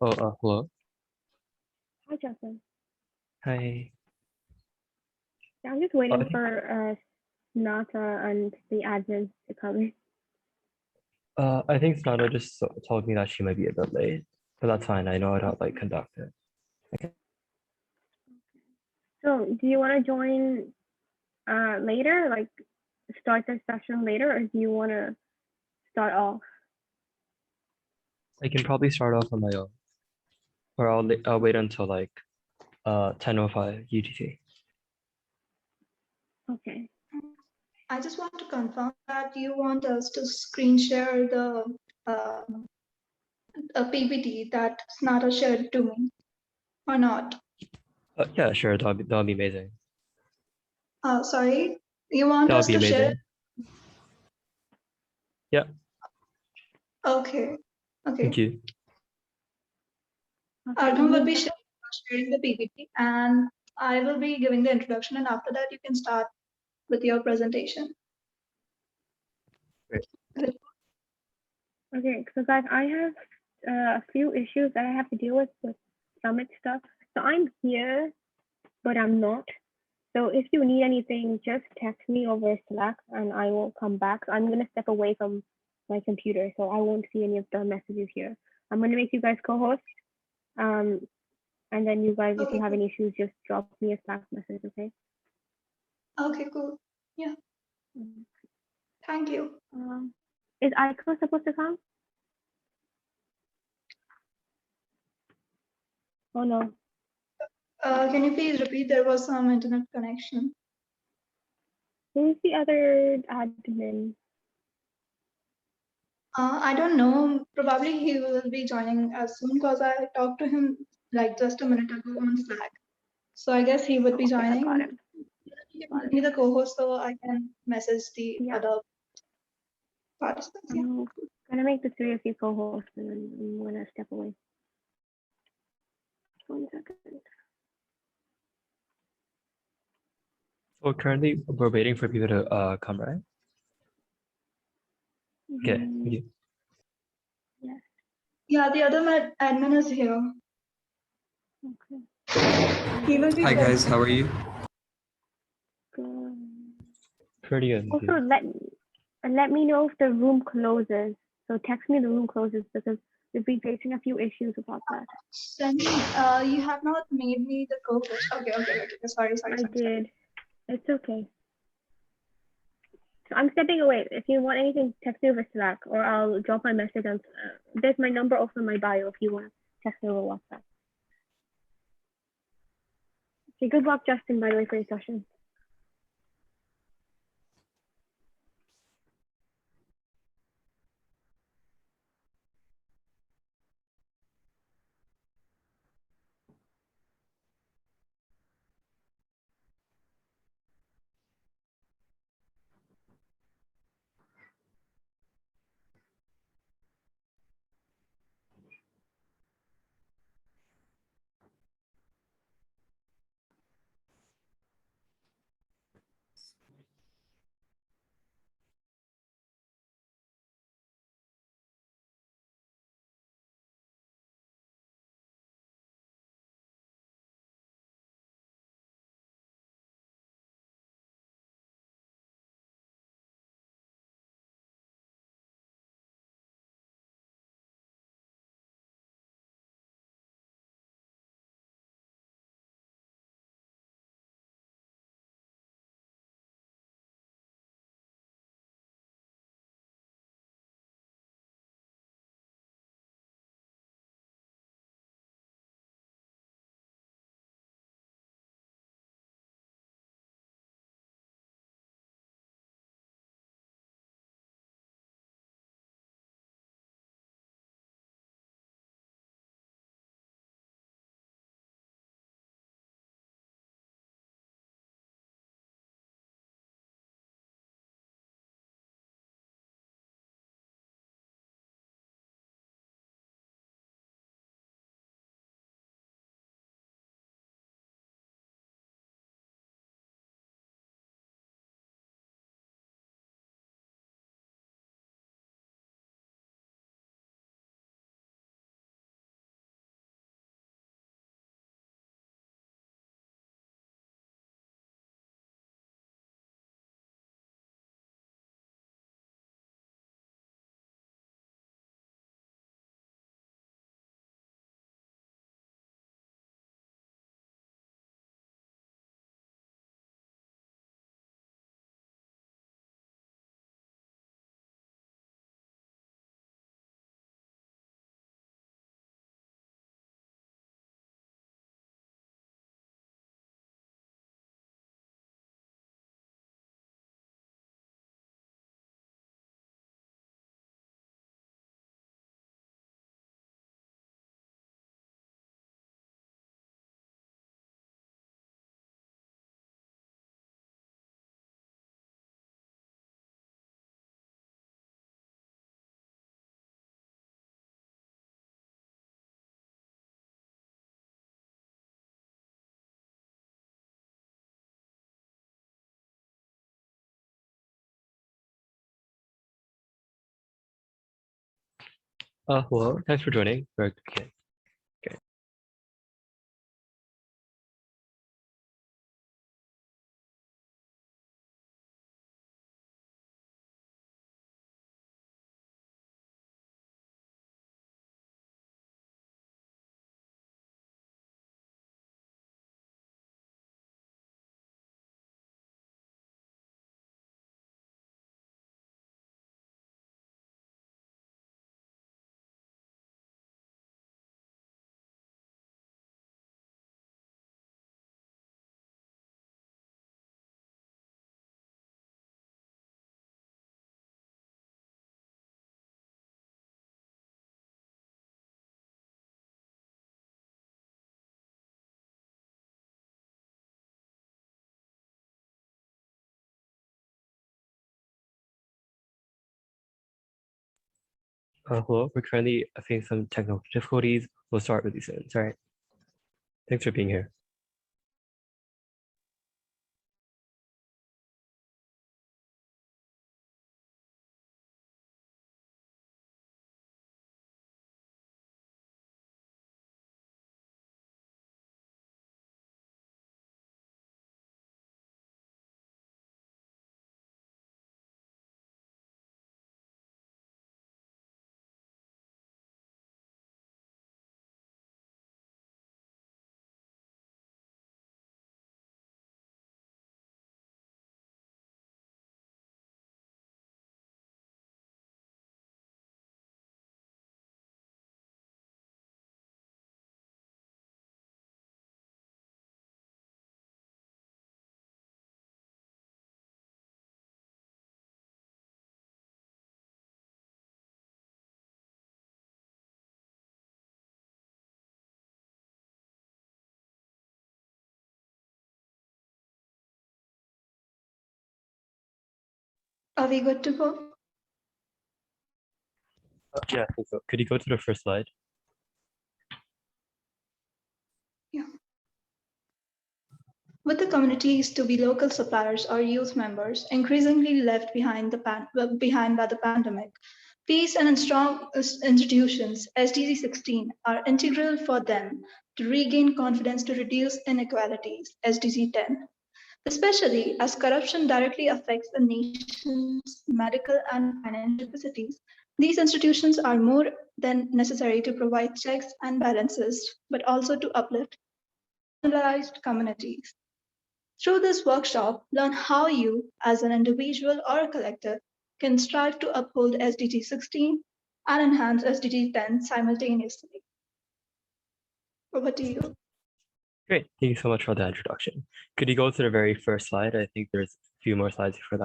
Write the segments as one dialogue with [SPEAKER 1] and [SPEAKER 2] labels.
[SPEAKER 1] Hello.
[SPEAKER 2] Hi, Justin.
[SPEAKER 1] Hi.
[SPEAKER 2] Yeah, I'm just waiting for Snata and the admins to come.
[SPEAKER 1] I think Snata just told me that she might be a bit late, but that's fine. I know how to like conduct it. Okay.
[SPEAKER 2] So, do you want to join later, like start the session later, or do you want to start off?
[SPEAKER 1] I can probably start off on my own, or I'll wait until like 10:05 UTC.
[SPEAKER 2] Okay.
[SPEAKER 3] I just want to confirm that you want us to screen share the a PPT that Snata shared to me, or not?
[SPEAKER 1] Yeah, sure. That'll be amazing.
[SPEAKER 3] Sorry, you want
[SPEAKER 1] That'll
[SPEAKER 3] us
[SPEAKER 1] be
[SPEAKER 3] to share?
[SPEAKER 1] amazing. Yeah.
[SPEAKER 3] Okay. Okay.
[SPEAKER 1] Thank you.
[SPEAKER 3] Argham will be sharing the PPT, and I will be giving the introduction, and after that, you can start with your presentation.
[SPEAKER 1] Great.
[SPEAKER 2] Okay, so guys, I have a few issues that I have to deal with summit stuff. So I'm here, but I'm not. So if you need anything, just text me over Slack and I will come back. I'm going to step away from my computer, so I won't see any of the messages here. I'm going to make you guys co-hosts. And then you guys, if you have any issues, just drop me a Slack message, okay?
[SPEAKER 3] Okay, cool. Yeah. Thank you.
[SPEAKER 2] Is Aiko supposed to come? Oh no.
[SPEAKER 3] Can you please repeat? There was some internet connection.
[SPEAKER 2] Who's the other admin?
[SPEAKER 3] I don't know. Probably he will be joining as soon because I talked to him like just a minute ago on Slack. So I guess he would be joining.
[SPEAKER 2] Got it.
[SPEAKER 3] Give me the co-host so I can message the other participants.
[SPEAKER 2] I'm gonna make the three of you co-hosts and then I'm gonna step away. 1 second.
[SPEAKER 1] So currently we're waiting for people to come, right? Okay. Thank you.
[SPEAKER 2] Yes.
[SPEAKER 3] Yeah, the other admin is here.
[SPEAKER 2] Okay.
[SPEAKER 3] He will be
[SPEAKER 4] Hi guys, how are you?
[SPEAKER 2] Good.
[SPEAKER 1] Pretty good.
[SPEAKER 2] Also, let me know if the room closes. So text me the room closes because we'll be facing a few issues about that.
[SPEAKER 3] Sunny, you have not made me the co-host. Okay. Sorry.
[SPEAKER 2] I did. It's okay. So I'm stepping away. If you want anything, text me over Slack or I'll drop my message on. There's my number also in my bio if you want to text me over WhatsApp. Okay, good luck, Justin, by the way, for your session.
[SPEAKER 1] Hello, thanks for joining. Okay. Hello, we're currently facing some technical difficulties. We'll start really soon. Sorry. Thanks for being here.
[SPEAKER 3] Are we good to go?
[SPEAKER 1] Yeah, I think so. Could you go to the first slide?
[SPEAKER 3] Yeah. With the communities to be local suppliers or youth members increasingly left behind by the pandemic, peace and strong institutions, SDG 16, are integral for them to regain confidence to reduce inequalities, SDG 10, especially as corruption directly affects the nation's medical and financial capacities. These institutions are more than necessary to provide checks and balances, but also to uplift marginalized communities. Through this workshop, learn how you, as an individual or a collective, can strive to uphold SDG 16 and enhance SDG 10 simultaneously. Over to you.
[SPEAKER 1] Great. Thank you so much for the introduction. Could you go to the very first slide? I think there's a few more slides for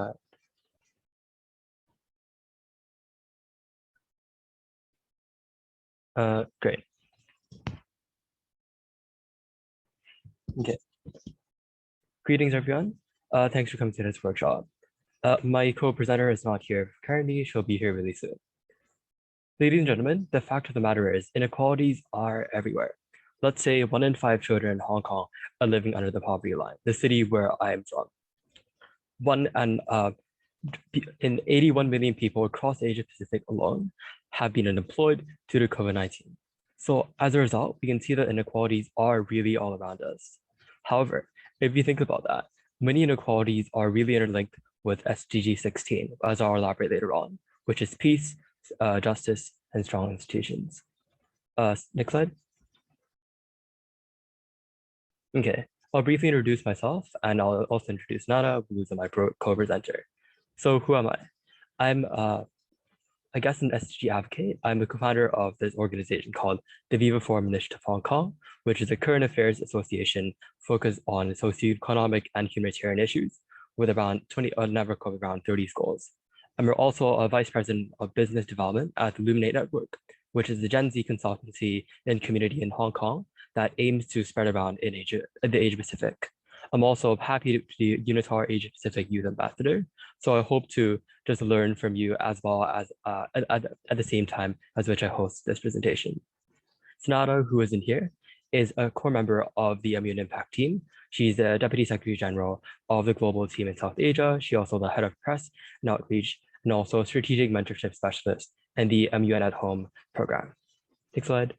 [SPEAKER 1] that. Great. Okay. Greetings, everyone. Thanks for coming to this workshop. My co-presenter is not here currently. She'll be here really soon. Ladies and gentlemen, the fact of the matter is inequalities are everywhere. Let's say 1 in 5 children in Hong Kong are living under the poverty line, the city where I am from. In 81 million people across Asia Pacific alone have been unemployed due to COVID-19. So as a result, we can see that inequalities are really all around us. However, if you think about that, many inequalities are really interlinked with SDG 16, as I'll elaborate later on, which is peace, justice, and strong institutions. Next slide. Okay, I'll briefly introduce myself, and I'll also introduce Nana, who's my co-presenter. So who am I? I'm, I guess, an SDG advocate. I'm the co-founder of this organization called the Viva Forum Initiative Hong Kong, which is a current affairs association focused on socioeconomic and humanitarian issues with around a network of around 30 schools. And we're also a vice president of business development at the Illuminate Network, which is the Gen Z consultancy and community in Hong Kong that aims to spread around in the Asia Pacific. I'm also happy to be Unitar Asia Pacific Youth Ambassador. So I hope to just learn from you as well as at the same time as which I host this presentation. Snata, who isn't here, is a core member of the MUN Impact team. She's the Deputy Secretary General of the global team in South Asia. She also the head of press and outreach and also a strategic mentorship specialist and the MUN at Home program. Next slide.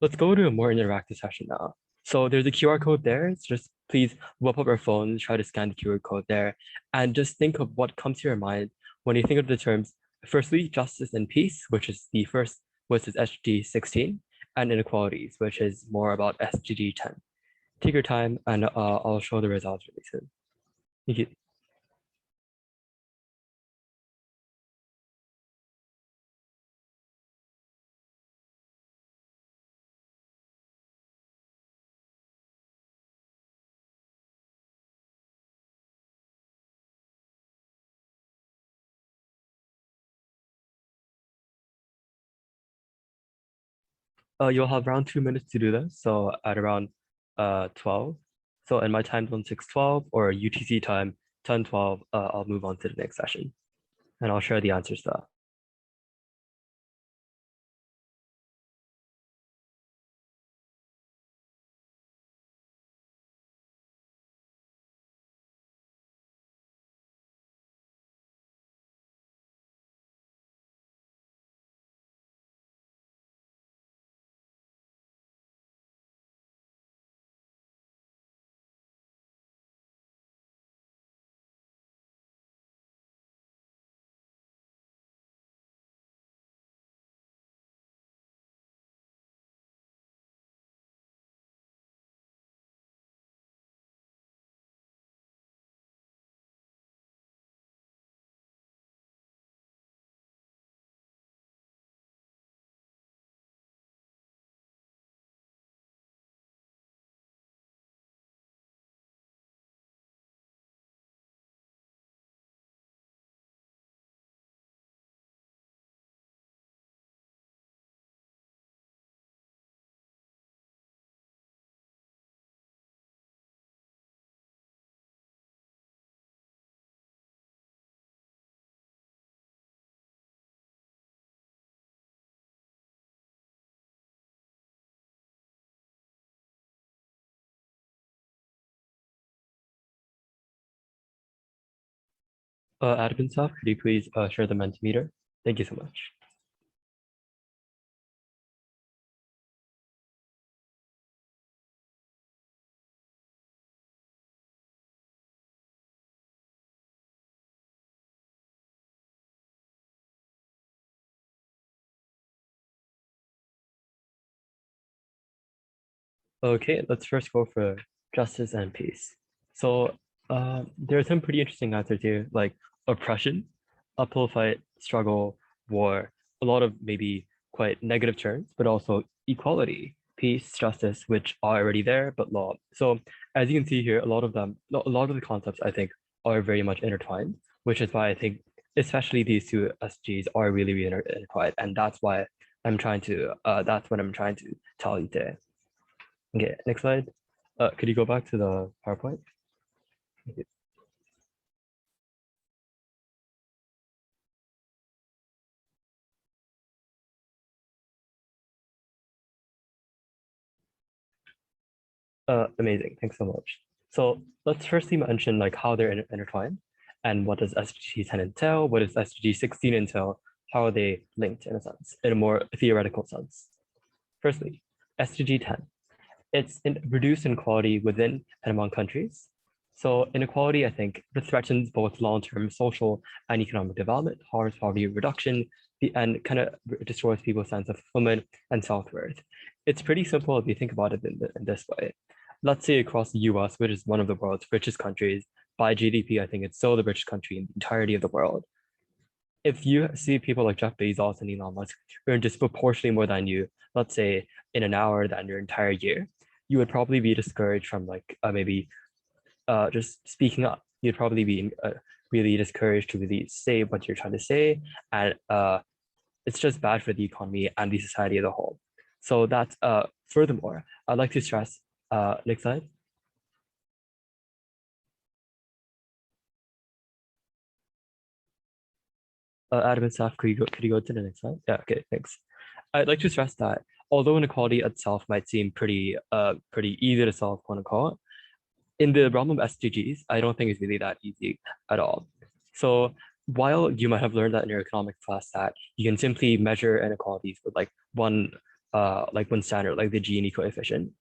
[SPEAKER 1] Let's go to a more interactive session now. So there's a QR code there. It's just please whip up your phone, try to scan the QR code there, and just think of what comes to your mind when you think of the terms, firstly, justice and peace, which is the first, which is SDG 16, and inequalities, which is more about SDG 10. Take your time, and I'll show the results really soon. Thank you. You'll have around 2 minutes to do this. So at around 12. So in my time zone 6:12 or UTC time 10:12, I'll move on to the next session, and I'll share the answers to that. Admin staff, could you please share the Mentimeter? Thank you so much. Okay, let's first go for justice and peace. So there are some pretty interesting answers here, like oppression, uphill fight, struggle, war, a lot of maybe quite negative terms, but also equality, peace, justice, which are already there, but law. So as you can see here, a lot of the concepts I think are very much intertwined, which is why I think especially these two SGs are really, really intertwined. And that's why that's what I'm trying to tell you today. Okay, next slide. Could you go back to the PowerPoint? Thank you. Amazing, thanks so much. So let's firstly mention like how they're intertwined and what does SDG 10 entail, what does SDG 16 entail, how are they linked in a sense, in a more theoretical sense. Firstly, SDG 10, it's reduced inequality within and among countries. So inequality, I think, threatens both long-term social and economic development, harms poverty reduction, and kind of destroys people's sense of fulfillment and self-worth. It's pretty simple if you think about it in this way. Let's say across the US, which is one of the world's richest countries, by GDP, I think it's still the richest country in the entirety of the world. If you see people like Jeff Bezos and Elon Musk earn disproportionately more than you, let's say in an hour than your entire year, you would probably be discouraged from like maybe just speaking up. You'd probably be really discouraged to really say what you're trying to say, and it's just bad for the economy and the society as a whole. So that's furthermore, I'd like to stress, next slide. Adam and staff, could you go to the next slide? Yeah, okay, thanks. I'd like to stress that although inequality itself might seem pretty easy to solve, quote unquote, in the realm of SDGs, I don't think it's really that easy at all. So while you might have learned that in your economics class that you can simply measure inequalities with like one standard, like the Gini coefficient,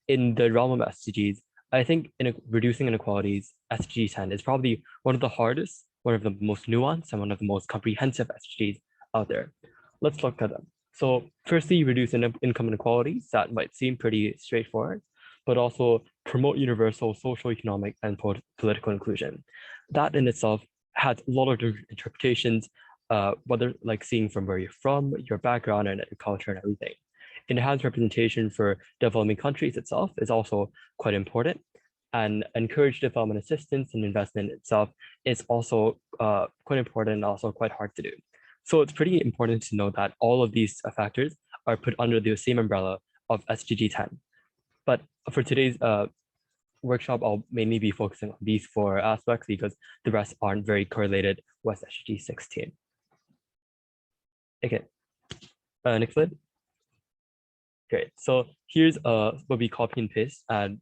[SPEAKER 1] in the realm of SDGs, I think in reducing inequalities, SDG 10 is probably one of the hardest, one of the most nuanced, and one of the most comprehensive SDGs out there. Let's look at them. So firstly, reduce income inequalities. That might seem pretty straightforward, but also promote universal social, economic, and political inclusion. That in itself has a lot of different interpretations, whether like seeing from where you're from, your background, and culture and everything. Enhanced representation for developing countries itself is also quite important, and encourage development assistance and investment itself is also quite important and also quite hard to do. So it's pretty important to know that all of these factors are put under the same umbrella of SDG 10. But for today's workshop, I'll mainly be focusing on these four aspects because the rest aren't very correlated with SDG 16. Okay, next slide. Great, so here's what we copy and paste, and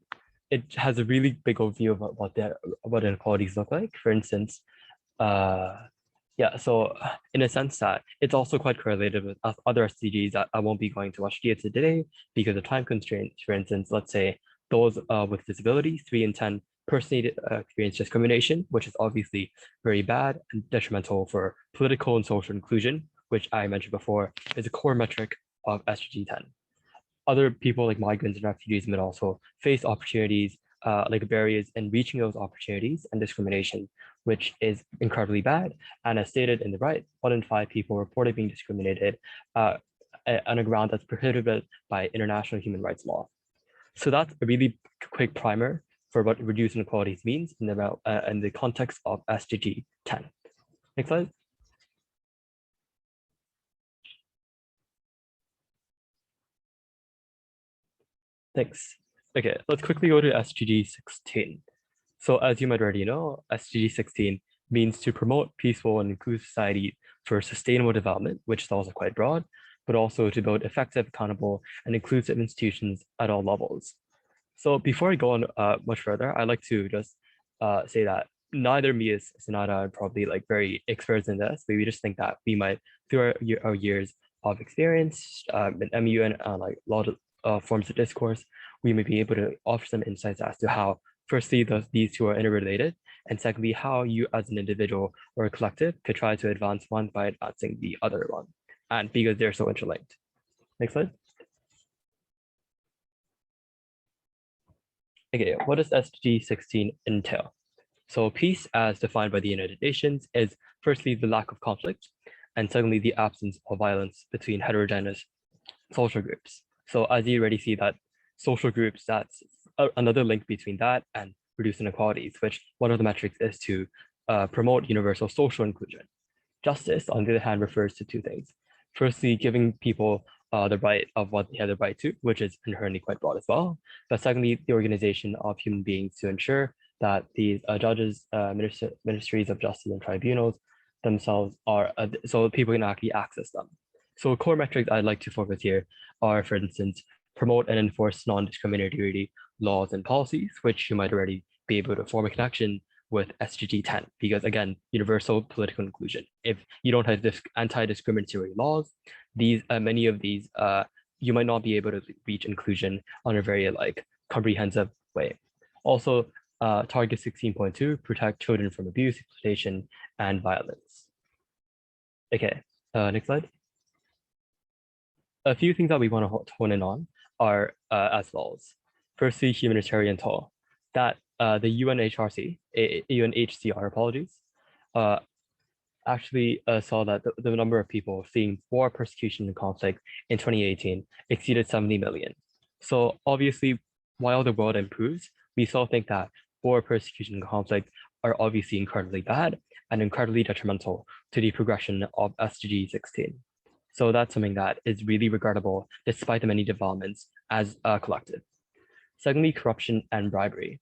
[SPEAKER 1] it has a really big overview of what inequalities look like. For instance, yeah, so in a sense that it's also quite correlated with other SDGs that I won't be going to much detail today because of time constraints. For instance, let's say those with disabilities, 3 in 10 personally experience discrimination, which is obviously very bad and detrimental for political and social inclusion, which I mentioned before is a core metric of SDG 10. Other people like migrants and refugees might also face opportunities like barriers in reaching those opportunities and discrimination, which is incredibly bad. And as stated in the right, 1 in 5 people reported being discriminated on a ground that's prohibited by international human rights law. So that's a really quick primer for what reduced inequalities means in the context of SDG 10. Next slide. Thanks. Okay, let's quickly go to SDG 16. So as you might already know, SDG 16 means to promote peaceful and inclusive society for sustainable development, which is also quite broad, but also to build effective, accountable, and inclusive institutions at all levels. So before I go on much further, I'd like to just say that neither me as Snata are probably like very experts in this, but we just think that we might, through our years of experience in MUN and like a lot of forms of discourse, we may be able to offer some insights as to how, firstly, these two are interrelated, and secondly, how you as an individual or a collective could try to advance one by advancing the other one, and because they're so interlinked. Next slide. Okay, what does SDG 16 entail? So peace, as defined by the United Nations, is firstly the lack of conflict, and secondly, the absence of violence between heterogeneous social groups. So as you already see that social groups, that's another link between that and reduce inequalities, which one of the metrics is to promote universal social inclusion. Justice, on the other hand, refers to two things. Firstly, giving people the right of what they have the right to, which is inherently quite broad as well. But secondly, the organization of human beings to ensure that these judges, ministries of justice and tribunals themselves are, so people can actually access them. So core metrics I'd like to focus here are, for instance, promote and enforce non-discriminatory laws and policies, which you might already be able to form a connection with SDG 10, because again, universal political inclusion. If you don't have this anti-discriminatory laws, many of these, you might not be able to reach inclusion on a very like comprehensive way. Also, target 16.2, protect children from abuse, exploitation, and violence. Okay, next slide. A few things that we want to hone in on are as follows. Firstly, humanitarian toll. That the UNHCR, apologies, actually saw that the number of people fleeing war, persecution, and conflict in 2018 exceeded 70 million. So obviously, while the world improves, we still think that war, persecution, and conflict are obviously incredibly bad and incredibly detrimental to the progression of SDG 16. So that's something that is really regrettable despite the many developments as a collective. Secondly, corruption and bribery.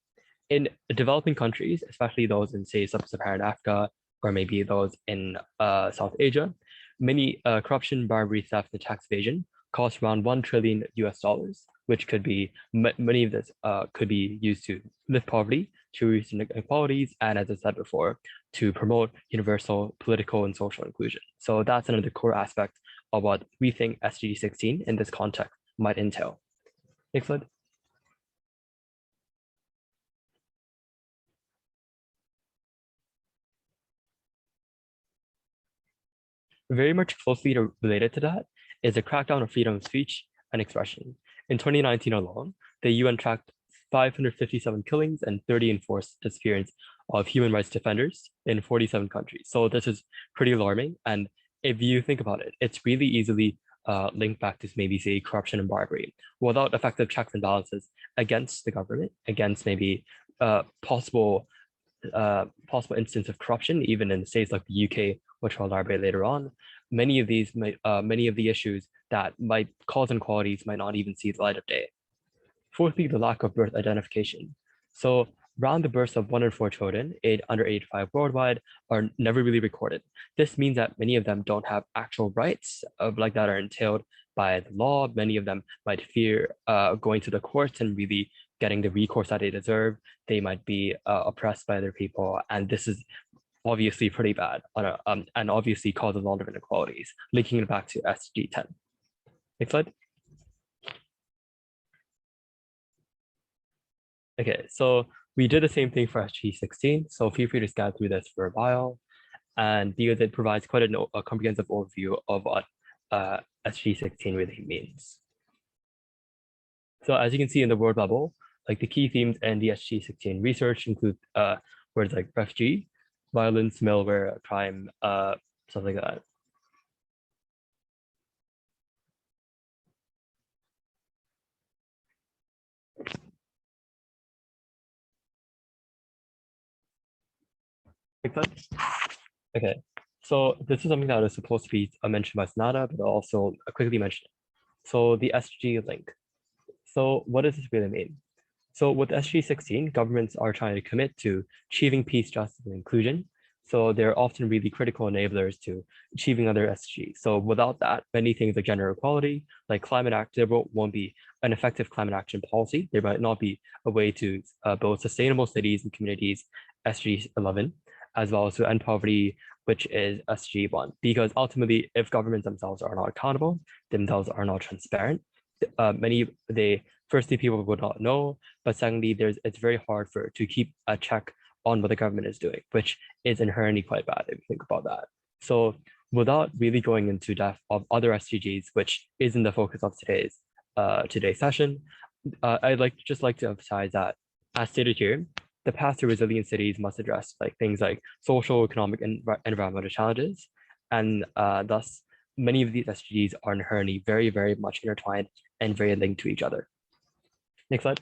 [SPEAKER 1] In developing countries, especially those in, say, sub-Saharan Africa, or maybe those in South Asia, many corruption, bribery, theft, and tax evasion cost around $1 trillion US, which could be, many of this could be used to lift poverty, to reduce inequalities, and as I said before, to promote universal political and social inclusion. So that's another core aspect of what we think SDG 16 in this context might entail. Next slide. Very much closely related to that is a crackdown on freedom of speech and expression. In 2019 alone, the UN tracked 557 killings and 30 enforced disappearance of human rights defenders in 47 countries. So this is pretty alarming. And if you think about it, it's really easily linked back to maybe say corruption and bribery. Without effective checks and balances against the government, against maybe possible instance of corruption, even in states like the UK, which I'll elaborate later on, many of the issues that might cause inequalities might not even see the light of day. Fourthly, the lack of birth identification. So around the births of 1 in 4 children under age 5 worldwide are never really recorded. This means that many of them don't have actual rights like that are entailed by the law. Many of them might fear going to the courts and really getting the recourse that they deserve. They might be oppressed by other people, and this is obviously pretty bad and obviously causes a lot of inequalities, linking it back to SDG 10. Next slide. Okay, so we did the same thing for SDG 16, so feel free to scan through this for a while, and because it provides quite a comprehensive overview of what SDG 16 really means. So as you can see in the word bubble, like the key themes in the SDG 16 research include words like refugee, violence, malware, crime, stuff like that. Okay, so this is something that is supposed to be mentioned by Snata, but I'll also quickly mention it. So the SDG link. So what does this really mean? So with SDG 16, governments are trying to commit to achieving peace, justice, and inclusion. So they're often really critical enablers to achieving other SDGs. So without that, many things like gender equality, like climate action, there won't be an effective climate action policy. There might not be a way to build sustainable cities and communities, SDG 11, as well as to end poverty, which is SDG 1. Because ultimately, if governments themselves are not accountable, themselves are not transparent, firstly, people would not know, but secondly, it's very hard to keep a check on what the government is doing, which is inherently quite bad if you think about that. So without really going into depth of other SDGs, which isn't the focus of today's session, I'd just like to emphasize that, as stated here, the path to resilient cities must address things like social, economic, and environmental challenges, and thus many of these SDGs are inherently very, very much intertwined and very linked to each other. Next slide.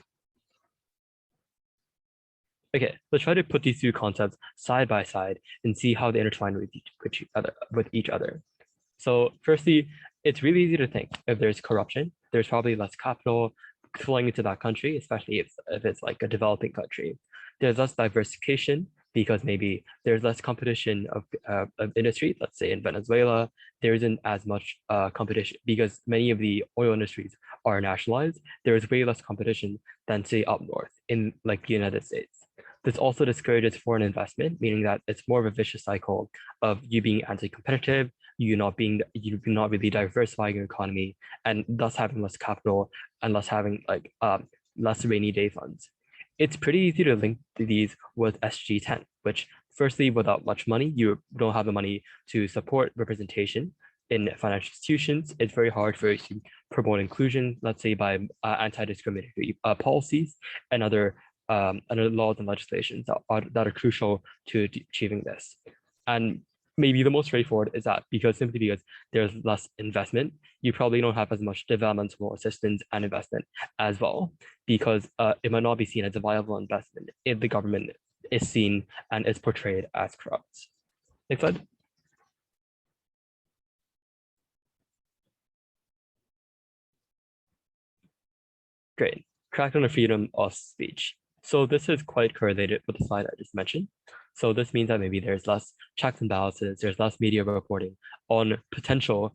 [SPEAKER 1] Okay, let's try to put these two concepts side by side and see how they intertwine with each other. So firstly, it's really easy to think if there's corruption, there's probably less capital flowing into that country, especially if it's like a developing country. There's less diversification because maybe there's less competition of industry. Let's say in Venezuela, there isn't as much competition because many of the oil industries are nationalized. There is way less competition than say up north in like the United States. This also discourages foreign investment, meaning that it's more of a vicious cycle of you being anti-competitive, you not really diversifying your economy, and thus having less capital and less having less rainy day funds. It's pretty easy to link these with SDG 10, which firstly, without much money, you don't have the money to support representation in financial institutions. It's very hard for you to promote inclusion, let's say by anti-discriminatory policies and other laws and legislations that are crucial to achieving this. And maybe the most straightforward is that simply because there's less investment, you probably don't have as much developmental assistance and investment as well, because it might not be seen as a viable investment if the government is seen and is portrayed as corrupt. Next slide. Great. Crackdown on freedom of speech. So this is quite correlated with the slide I just mentioned. So this means that maybe there's less checks and balances, there's less media reporting on potential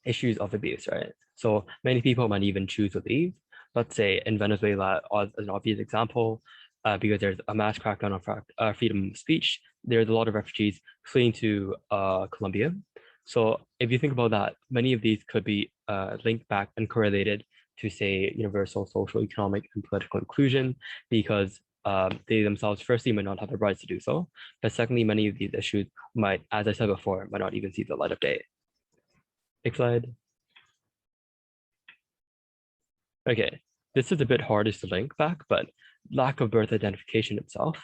[SPEAKER 1] issues of abuse, right? So many people might even choose to leave. let's say in Venezuela, as an obvious example, because there's a mass crackdown on freedom of speech, there's a lot of refugees fleeing to Colombia. So if you think about that, many of these could be linked back and correlated to, say, universal social, economic, and political inclusion, because they themselves, firstly, might not have the rights to do so, but secondly, many of these issues might, as I said before, might not even see the light of day. Next slide. Okay, this is a bit harder to link back, but lack of birth identification itself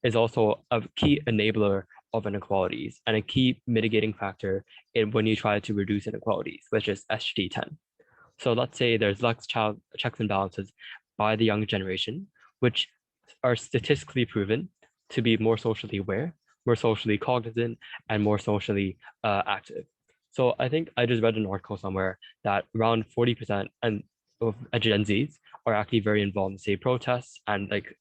[SPEAKER 1] is also a key enabler of inequalities and a key mitigating factor in when you try to reduce inequalities, which is SDG 10. So let's say there's less child checks and balances by the younger generation, which are statistically proven to be more socially aware, more socially cognizant, and more socially active. So I think I just read an article somewhere that around 40% of Gen Zs are actually very involved in, say, protests and like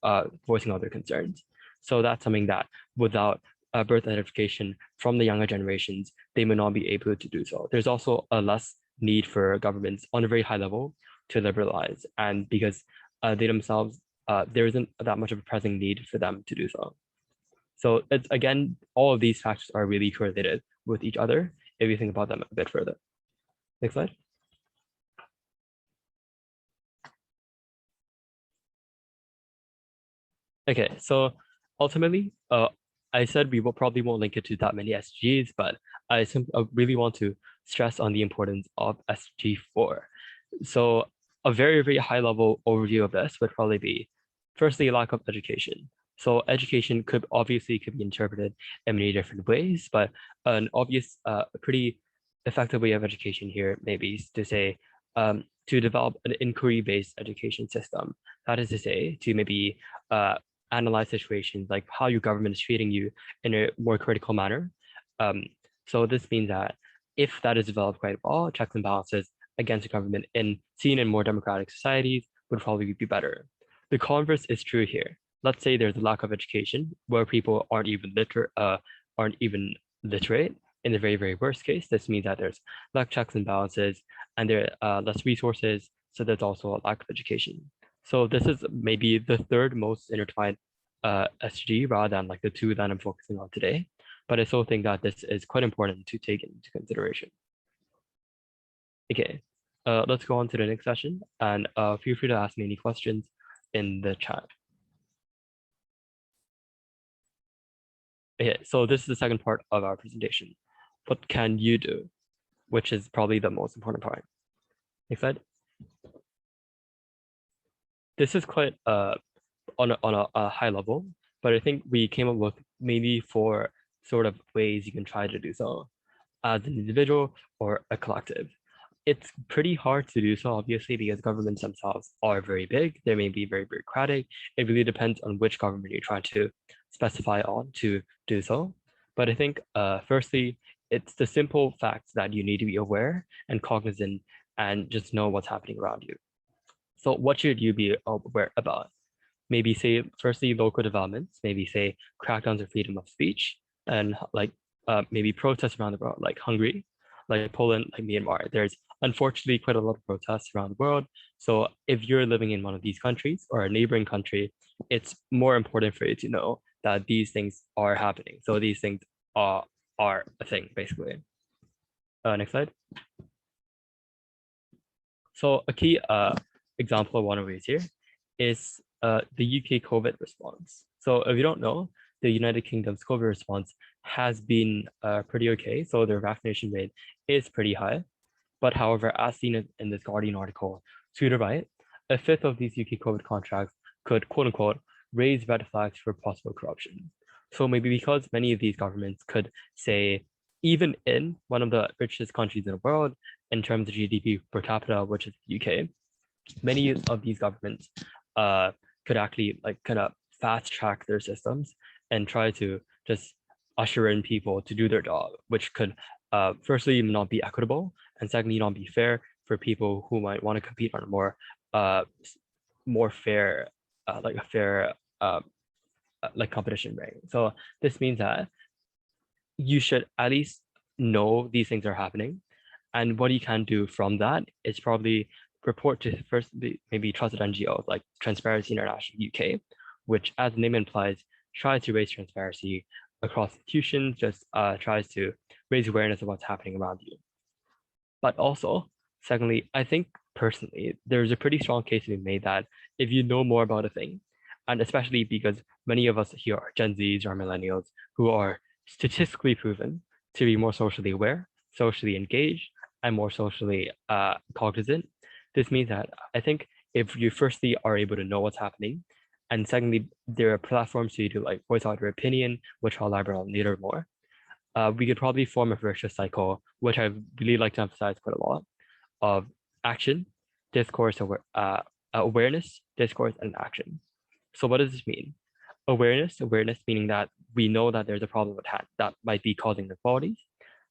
[SPEAKER 1] voicing other concerns. So that's something that without birth identification from the younger generations, they may not be able to do so. There's also a less need for governments on a very high level to liberalize, and because they themselves, there isn't that much of a pressing need for them to do so. So it's, again, all of these factors are really correlated with each other if you think about them a bit further. Next slide. Okay, so ultimately, I said we probably won't link it to that many SDGs, but I really want to stress on the importance of SDG 4. So a very, very high level overview of this would probably be, firstly, lack of education. So education could be interpreted in many different ways, but an obvious, pretty effective way of education here maybe is to say, to develop an inquiry-based education system. That is to say, to maybe analyze situations like how your government is treating you in a more critical manner. So this means that if that is developed quite well, checks and balances against the government seen in more democratic societies would probably be better. The converse is true here. Let's say there's a lack of education where people aren't even literate. In the very, very worst case, this means that there's lack of checks and balances and there are less resources. So there's also a lack of education. So this is maybe the third most intertwined SDG rather than like the two that I'm focusing on today. But I still think that this is quite important to take into consideration. Okay, let's go on to the next session, and feel free to ask me any questions in the chat. Okay, so this is the second part of our presentation. What can you do? Which is probably the most important part. Next slide. This is quite on a high level, but I think we came up with maybe 4 sort of ways you can try to do so as an individual or a collective. It's pretty hard to do so, obviously, because governments themselves are very big. They may be very bureaucratic. It really depends on which government you're trying to specify on to do so. But I think, firstly, it's the simple facts that you need to be aware and cognizant and just know what's happening around you. So what should you be aware about? Maybe say, firstly, local developments, maybe say crackdowns of freedom of speech, and like maybe protests around the world, like Hungary, like Poland, like Myanmar. There's unfortunately quite a lot of protests around the world. So if you're living in one of these countries or a neighboring country, it's more important for you to know that these things are happening. So these things are a thing, basically. Next slide. So a key example I want to raise here is the UK COVID response. So if you don't know, the United Kingdom's COVID response has been pretty okay. So their vaccination rate is pretty high. But however, as seen in this Guardian article, to the right, 1/5 of these UK COVID contracts could, quote unquote, raise red flags for possible corruption. So maybe because many of these governments could say, even in one of the richest countries in the world, in terms of GDP per capita, which is the UK, many of these governments could actually like kind of fast track their systems and try to just usher in people to do their job, which could firstly not be equitable, and secondly not be fair for people who might want to compete on a more fair like competition rate. So this means that you should at least know these things are happening, and what you can do from that is probably report to first maybe trusted NGOs like Transparency International UK, which, as the name implies, tries to raise transparency across institutions, just tries to raise awareness of what's happening around you. But also, secondly, I think personally, there's a pretty strong case to be made that if you know more about a thing, and especially because many of us here are Gen Zs or millennials who are statistically proven to be more socially aware, socially engaged, and more socially cognizant. This means that I think if you firstly are able to know what's happening, and secondly, there are platforms for you to like voice out your opinion, which I'll elaborate on later more, we could probably form a virtuous cycle, which I really like to emphasize quite a lot, of action, discourse, awareness, discourse, and action. So what does this mean? Awareness meaning that we know that there's a problem at hand that might be causing inequalities.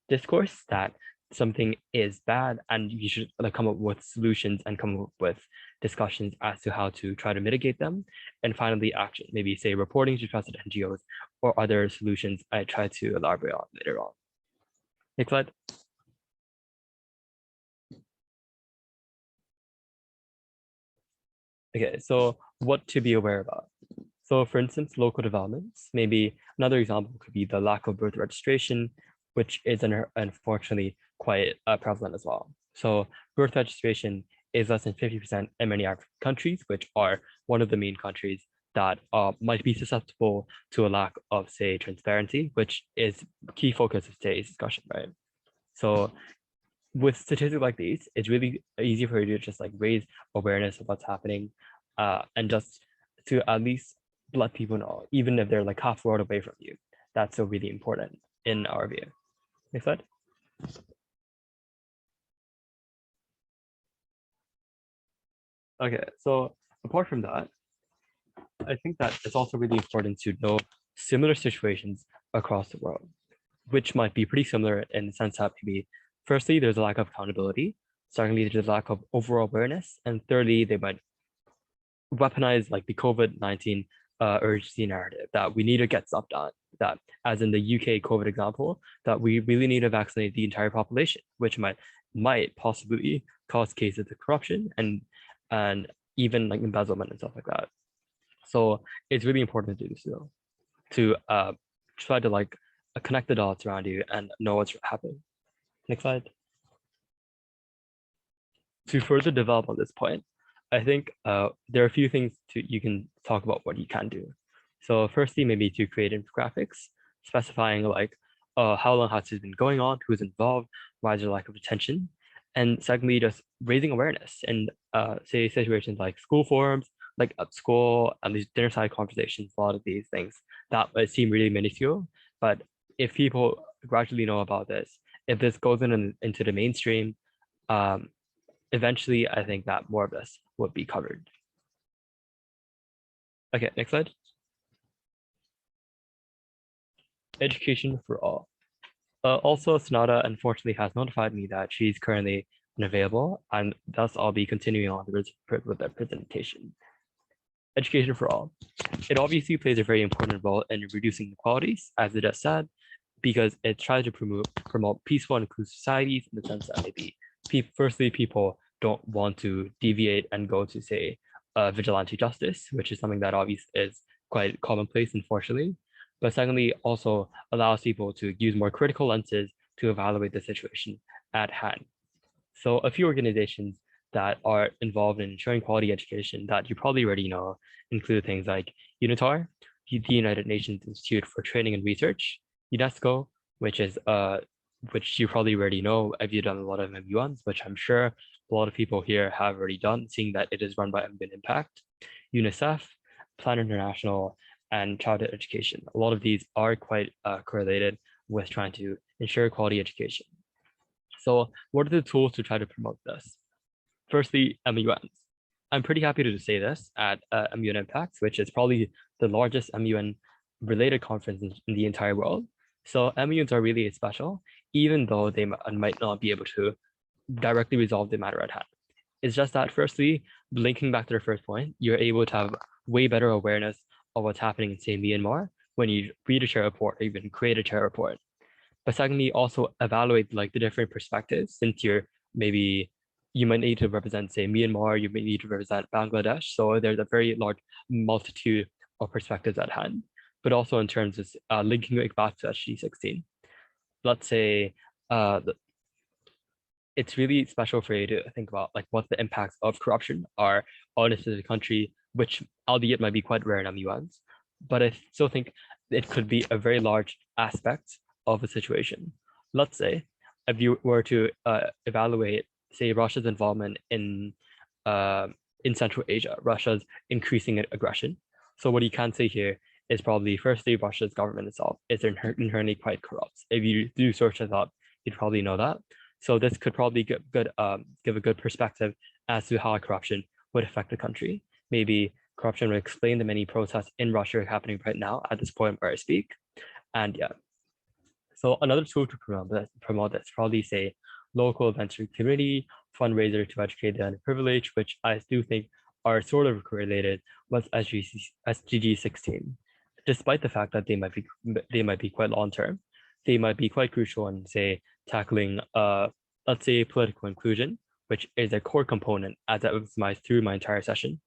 [SPEAKER 1] Discourse, that something is bad and you should like come up with solutions and come up with discussions as to how to try to mitigate them. And finally, action, maybe say reporting to trusted NGOs or other solutions I try to elaborate on later on. Next slide. Okay, so what to be aware about? So for instance, local developments, maybe another example could be the lack of birth registration, which is unfortunately quite prevalent as well. So birth registration is less than 50% in many African countries, which are one of the main countries that might be susceptible to a lack of, say, transparency, which is key focus of today's discussion, right? So with statistics like these, it's really easy for you to just like raise awareness of what's happening and just to at least let people know, even if they're like half a world away from you. That's so really important in our view. Next slide. Okay, so apart from that, I think that it's also really important to know similar situations across the world, which might be pretty similar in the sense that maybe firstly, there's a lack of accountability. Secondly, there's a lack of overall awareness. And thirdly, they might weaponize like the COVID-19 urgency narrative that we need to get stuff done. That, as in the UK COVID example, that we really need to vaccinate the entire population, which might possibly cause cases of corruption and even like embezzlement and stuff like that. So it's really important to do so, to try to like connect the dots around you and know what's happening. Next slide. To further develop on this point, I think there are a few things you can talk about what you can do. So firstly, maybe to create infographics specifying like how long has this been going on, who's involved, why is there lack of attention, and secondly, just raising awareness and say situations like school forums, like at school and these dinner side conversations, a lot of these things that might seem really minuscule, but if people gradually know about this, if this goes into the mainstream, eventually I think that more of this would be covered. Okay, next slide. Education for all. Also, Snata unfortunately has notified me that she's currently unavailable, and thus I'll be continuing on with the presentation. Education for all. It obviously plays a very important role in reducing inequalities, as it just said, because it tries to promote peaceful and inclusive societies in the sense that maybe firstly, people don't want to deviate and go to, say, vigilante justice, which is something that obviously is quite commonplace, unfortunately. But secondly, also allows people to use more critical lenses to evaluate the situation at hand. So a few organizations that are involved in ensuring quality education that you probably already know include things like UNITAR, the United Nations Institute for Training and Research, UNESCO, which you probably already know if you've done a lot of MUNs, which I'm sure a lot of people here have already done, seeing that it is run by MUN Impact, UNICEF, Plan International, and Childhood Education. A lot of these are quite correlated with trying to ensure quality education. So what are the tools to try to promote this? Firstly, MUNs. I'm pretty happy to say this at MUN Impact, which is probably the largest MUN related conference in the entire world. So MUNs are really special, even though they might not be able to directly resolve the matter at hand. It's just that firstly, linking back to the first point, you're able to have way better awareness of what's happening in, say, Myanmar when you read a chair report or even create a chair report. But secondly, also evaluate like the different perspectives, since you're maybe you might need to represent, say, Myanmar, you may need to represent Bangladesh. So there's a very large multitude of perspectives at hand, but also in terms of linking it back to SDG 16. Let's say it's really special for you to think about like what the impacts of corruption are on a specific country, which albeit might be quite rare in MUNs, but I still think it could be a very large aspect of a situation. Let's say if you were to evaluate, say, Russia's involvement in Central Asia, Russia's increasing aggression. So what you can say here is probably, firstly, Russia's government itself is inherently quite corrupt. If you do search it up, you'd probably know that. So this could probably give a good perspective as to how corruption would affect the country. Maybe corruption would explain the many protests in Russia happening right now at this point where I speak. And yeah. So another tool to promote this, probably say local events or community, fundraiser to educate the underprivileged, which I do think are sort of correlated with SDG 16, despite the fact that they might be quite long term. They might be quite crucial in, say, tackling, let's say, political inclusion, which is a core component, as I emphasized through my entire session,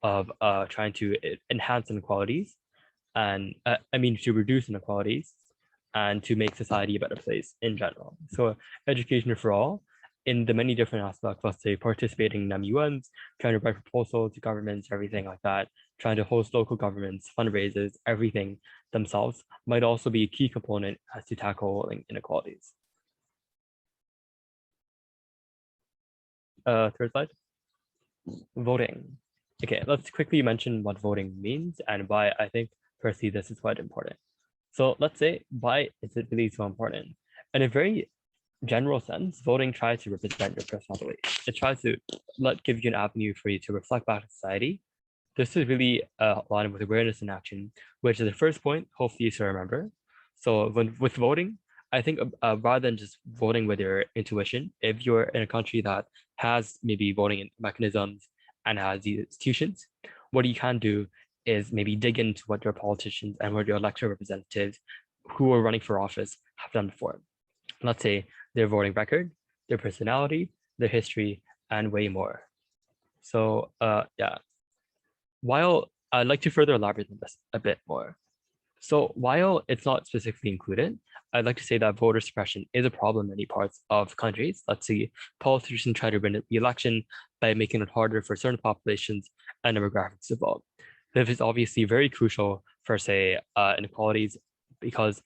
[SPEAKER 1] of trying to enhance inequalities, and to reduce inequalities, and to make society a better place in general. So education for all in the many different aspects, let's say participating in MUNs, trying to write proposals to governments, everything like that, trying to host local governments, fundraisers, everything themselves might also be a key component as to tackle inequalities. Third slide. Voting. Okay, let's quickly mention what voting means and why I think firstly this is quite important. So let's say, why is it really so important? In a very general sense, voting tries to represent your personal beliefs. It tries to give you an avenue for you to reflect back to society. This is really aligned with awareness and action, which is the first point, hopefully you still remember. So with voting, I think rather than just voting with your intuition, if you're in a country that has maybe voting mechanisms and has these institutions, what you can do is maybe dig into what your politicians and what your elected representatives who are running for office have done before. Let's say their voting record, their personality, their history, and way more. So yeah, while I'd like to further elaborate on this a bit more. So while it's not specifically included, I'd like to say that voter suppression is a problem in many parts of countries. Let's see, politicians try to win the election by making it harder for certain populations and demographics to vote. This is obviously very crucial for, say, inequalities, because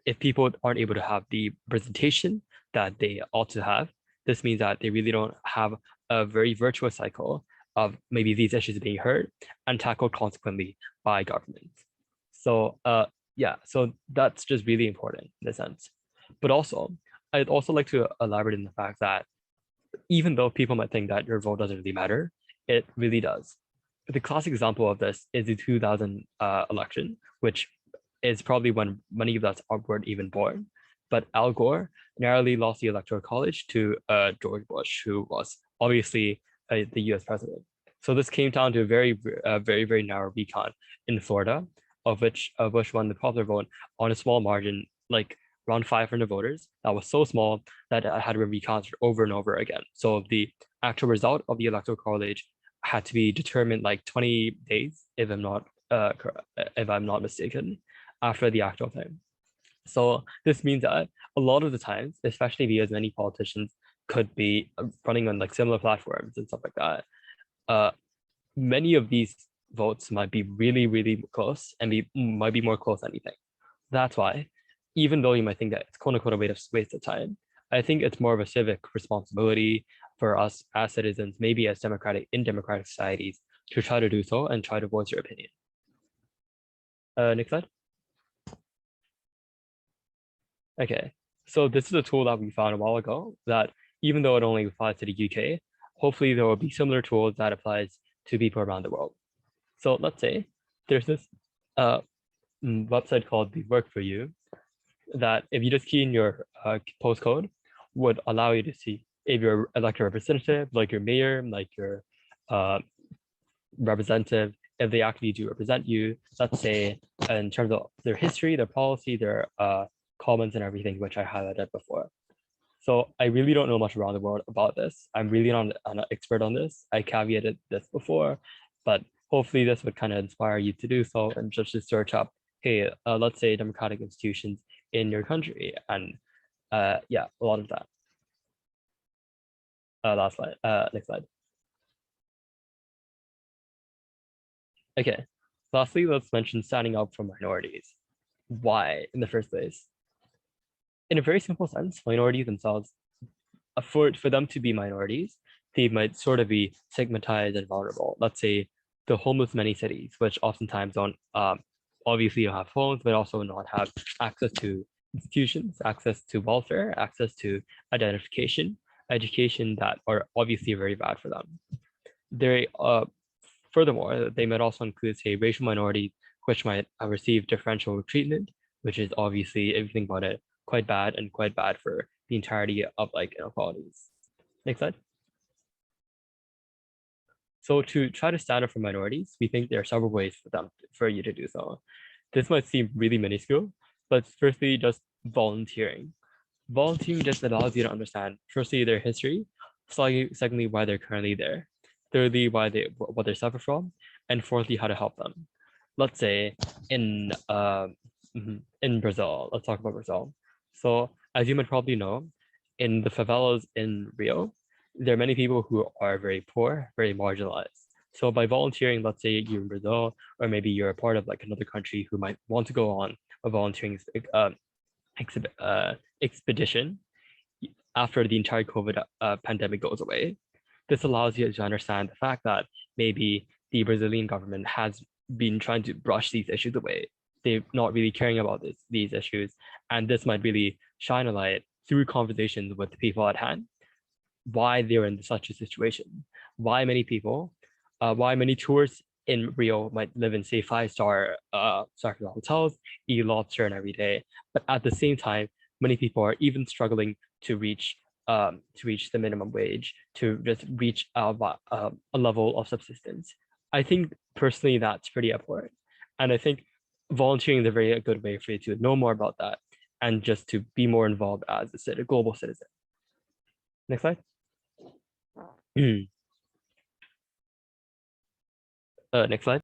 [SPEAKER 1] if people aren't able to have the representation that they ought to have, this means that they really don't have a very virtuous cycle of maybe these issues being heard and tackled consequently by governments. So yeah, so that's just really important in a sense. But also, I'd also like to elaborate on the fact that even though people might think that your vote doesn't really matter, it really does. The classic example of this is the 2000 election, which is probably when many of us weren't even born. But Al Gore narrowly lost the Electoral College to George Bush, who was obviously the US president. So this came down to a very, very narrow recount in Florida, of which Bush won the popular vote on a small margin, like around 500 voters. That was so small that it had to be recounted over and over again. So the actual result of the Electoral College had to be determined like 20 days, if I'm not mistaken, after the actual thing. So this means that a lot of the times, especially because many politicians could be running on like similar platforms and stuff like that, many of these votes might be really close and might be more close than anything. That's why, even though you might think that it's quote unquote a waste of time, I think it's more of a civic responsibility for us as citizens, maybe as democratic societies, to try to do so and try to voice your opinion. Next slide. Okay, so this is a tool that we found a while ago that, even though it only applies to the UK, hopefully there will be similar tools that applies to people around the world. So let's say there's this website called The Work For You that if you just key in your postcode would allow you to see if you're elected representative, like your mayor, like your representative, if they actually do represent you, let's say in terms of their history, their policy, their comments and everything, which I highlighted before. So I really don't know much around the world about this. I'm really not an expert on this. I caveated this before, but hopefully this would kind of inspire you to do so and just to search up, hey, let's say democratic institutions in your country, and yeah, a lot of that. Last slide, next slide. Okay, lastly, let's mention standing up for minorities. Why in the first place? In a very simple sense, minorities themselves, for them to be minorities, they might sort of be stigmatized and vulnerable. Let's say the homeless in many cities, which oftentimes don't obviously don't have phones, but also not have access to institutions, access to welfare, access to identification, education that are obviously very bad for them. They furthermore, they might also include, say, racial minorities, which might receive differential treatment, which is obviously, if you think about it, quite bad and quite bad for the entirety of like inequalities. Next slide. So to try to stand up for minorities, we think there are several ways for you to do so. This might seem really minuscule, but firstly, just volunteering. Volunteering just allows you to understand, firstly, their history, secondly, why they're currently there, thirdly, what they suffer from, and fourthly, how to help them. Let's say in Brazil, let's talk about Brazil. So as you might probably know, in the favelas in Rio, there are many people who are very poor, very marginalized. So by volunteering, let's say you're in Brazil, or maybe you're a part of like another country who might want to go on a volunteering expedition after the entire COVID pandemic goes away. This allows you to understand the fact that maybe the Brazilian government has been trying to brush these issues away. They're not really caring about these issues. And this might really shine a light through conversations with the people at hand, why they're in such a situation, why many tourists in Rio might live in, say, five-star hotels, eat lobster and every day, but at the same time, many people are even struggling to reach the minimum wage, to just reach a level of subsistence. I think personally that's pretty important, and I think volunteering is a very good way for you to know more about that and just to be more involved as a global citizen. Next slide. Next slide.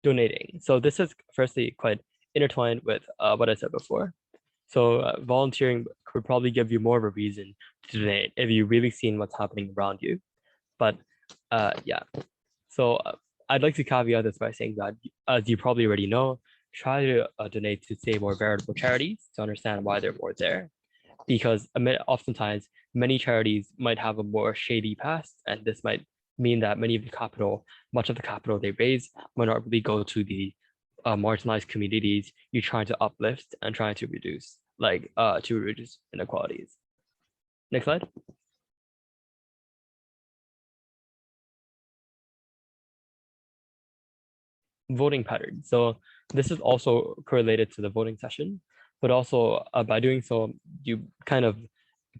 [SPEAKER 1] Donating. So this is firstly quite intertwined with what I said before. So volunteering could probably give you more of a reason to donate if you've really seen what's happening around you. But yeah, so I'd like to caveat this by saying that, as you probably already know, try to donate to, say, more veritable charities to understand why they're more there. Because oftentimes many charities might have a more shady past, and this might mean that much of the capital they raise might not really go to the marginalized communities you're trying to uplift and trying to reduce inequalities. Next slide. Voting pattern. So this is also correlated to the voting session, but also by doing so, you kind of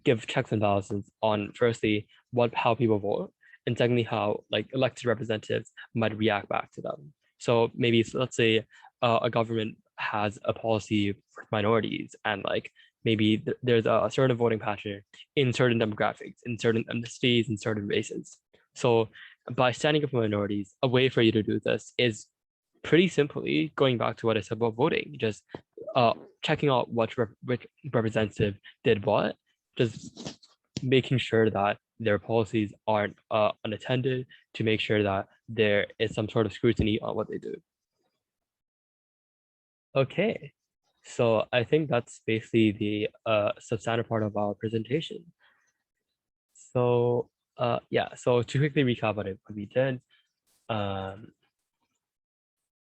[SPEAKER 1] give checks and balances on, firstly, how people vote, and secondly, how like elected representatives might react back to them. So maybe let's say a government has a policy for minorities, and like maybe there's a certain voting pattern in certain demographics, in certain ethnicities, in certain races. So by standing up for minorities, a way for you to do this is pretty simply going back to what I said about voting, just checking out which representative did what, just making sure that their policies aren't unattended, to make sure that there is some sort of scrutiny on what they do. Okay, so I think that's basically the substantive part of our presentation. So yeah, so to quickly recap what we did,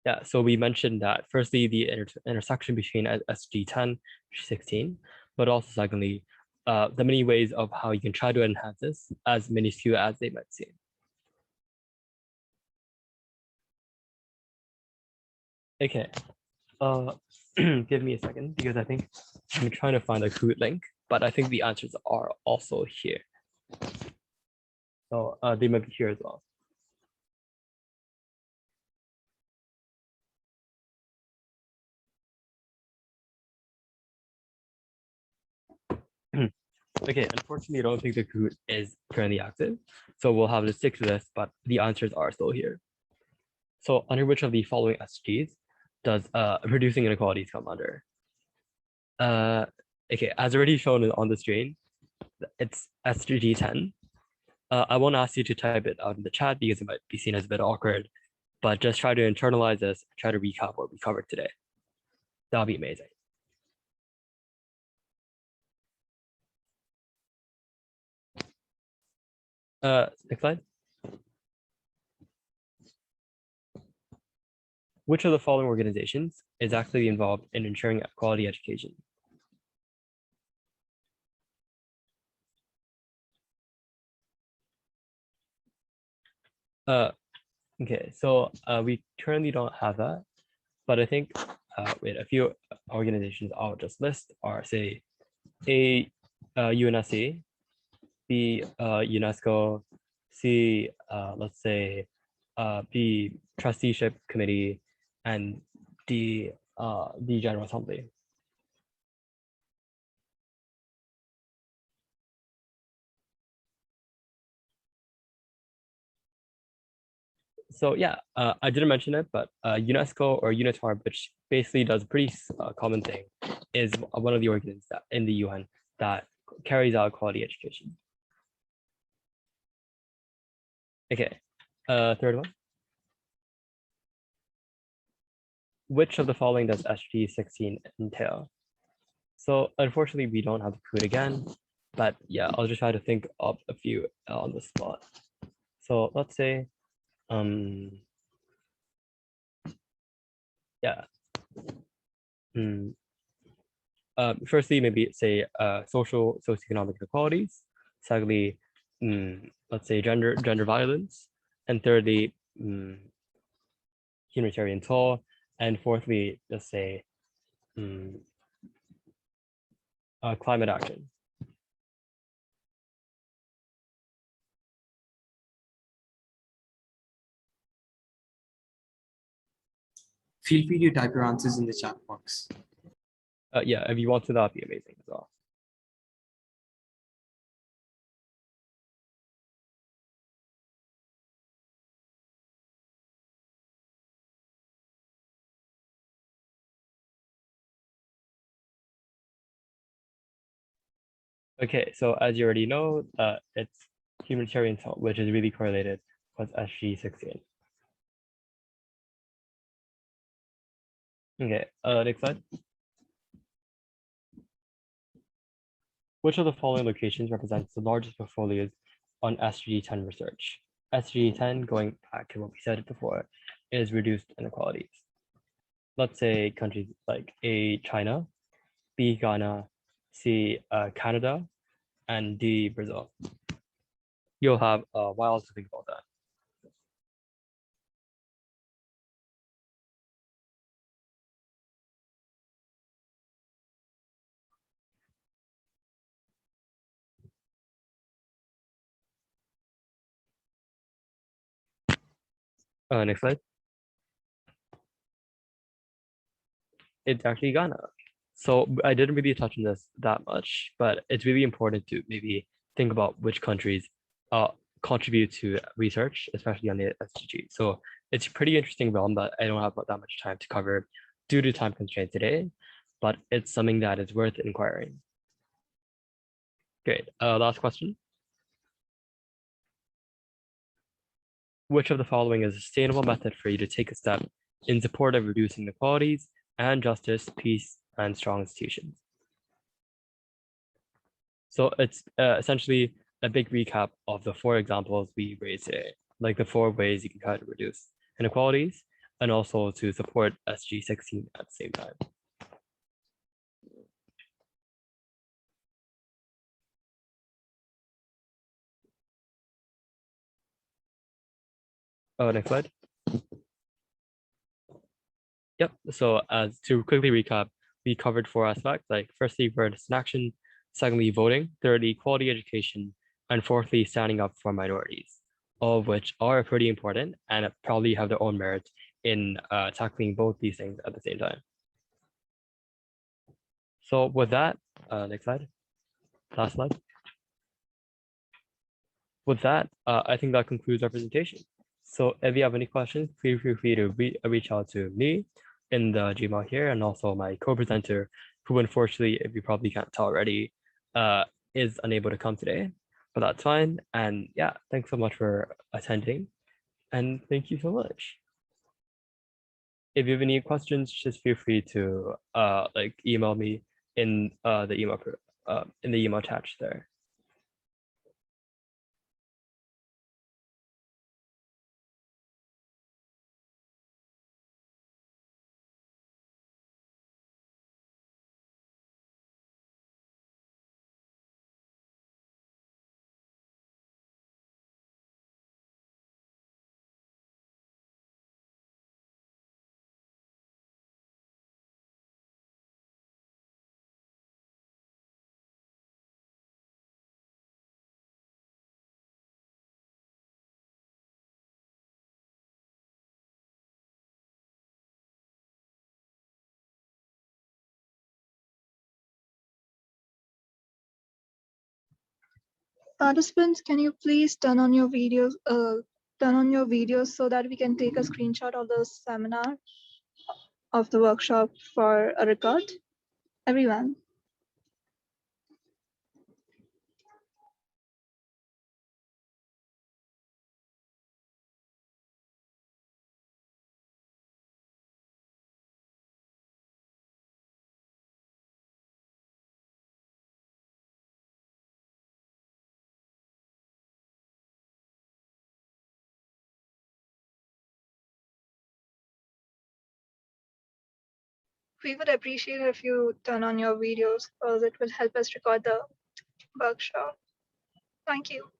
[SPEAKER 1] yeah, so we mentioned that firstly, the intersection between SDG 10, 16, but also secondly, the many ways of how you can try to enhance this, as minuscule as they might seem. Okay, give me a second, because I think I'm trying to find a good link, but I think the answers are also here. So they might be here as well. Okay, unfortunately, I don't think the Kahoot is currently active, so we'll have to stick to this, but the answers are still here. So under which of the following SDGs does reducing inequalities come under? Okay, as already shown on the screen, it's SDG 10. I won't ask you to type it out in the chat because it might be seen as a bit awkward, but just try to internalize this, try to recap what we covered today. That'll be amazing. Next slide. Which of the following organizations is actually involved in ensuring quality education? Okay, so we currently don't have that, but I think wait, a few organizations I'll just list are, say, A, UNSC, B, UNESCO, C, let's say, B, trusteeship committee, and D, the General Assembly. So yeah, I didn't mention it, but UNESCO or UNITAR, which basically does a pretty common thing, is one of the organs that in the UN that carries out quality education. Okay, third one. Which of the following does SDG 16 entail? So unfortunately, we don't have the code again, but yeah, I'll just try to think of a few on the spot. So let's say, yeah. Firstly, maybe say socioeconomic inequalities. Secondly, let's say gender violence, and thirdly, humanitarian toll, and fourthly, let's say climate action.
[SPEAKER 4] Feel free to type your answers in the chat box.
[SPEAKER 1] Yeah, if you want to, that'd be amazing as well. Okay, so as you already know, it's humanitarian toll, which is really correlated with SDG 16. Okay, next slide. Which of the following locations represents the largest portfolios on SDG 10 research? SDG 10, going back to what we said before, is reduced inequalities. Let's say countries like A, China, B, Ghana, C, Canada, and D, Brazil. You'll have a while to think about that. Next slide. It's actually Ghana. So I didn't really touch on this that much, but it's really important to maybe think about which countries contribute to research, especially on the SDG. So it's a pretty interesting realm that I don't have that much time to cover due to time constraints today, but it's something that is worth inquiring. Great, last question. Which of the following is a sustainable method for you to take a step in support of reducing inequalities and justice, peace, and strong institutions? So it's essentially a big recap of the 4 examples we raised today, like the 4 ways you can try to reduce inequalities and also to support SDG 16 at the same time. Oh, next slide. Yep, so as to quickly recap, we covered 4 aspects, like firstly, partisan action, secondly, voting, thirdly, quality education, and fourthly, standing up for minorities, all of which are pretty important and probably have their own merit in tackling both these things at the same time. So with that, next slide, last slide. with that, I think that concludes our presentation. So if you have any questions, please feel free to reach out to me in the Gmail here, and also my co-presenter, who unfortunately, if you probably can't tell already, is unable to come today, but that's fine. And yeah, thanks so much for attending, and thank you so much. If you have any questions, just feel free to like email me in the email attached there.
[SPEAKER 3] Participants, can you please turn on your videos so that we can take a screenshot of the seminar of the workshop for a record? Everyone. We would appreciate if you turn on your videos because it will help us record the workshop. Thank you.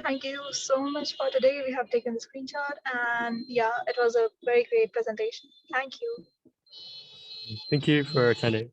[SPEAKER 3] Thank you so much for today. We have taken the screenshot and yeah, it was a very great presentation. Thank you.
[SPEAKER 1] Thank you for attending.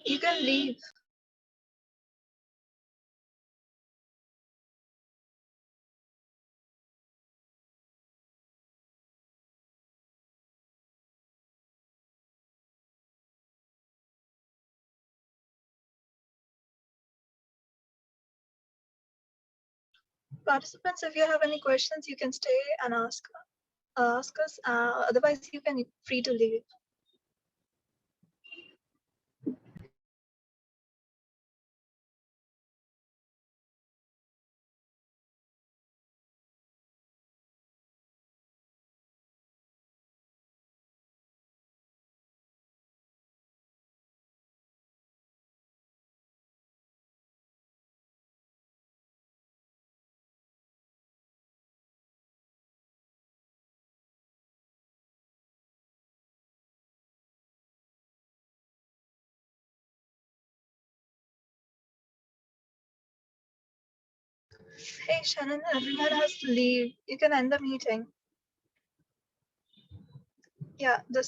[SPEAKER 3] You can leave. Participants, if you have any questions, you can stay and ask us. Otherwise, you can free to leave. Hey, Shannon, everyone has to leave. You can end the meeting. Yeah, this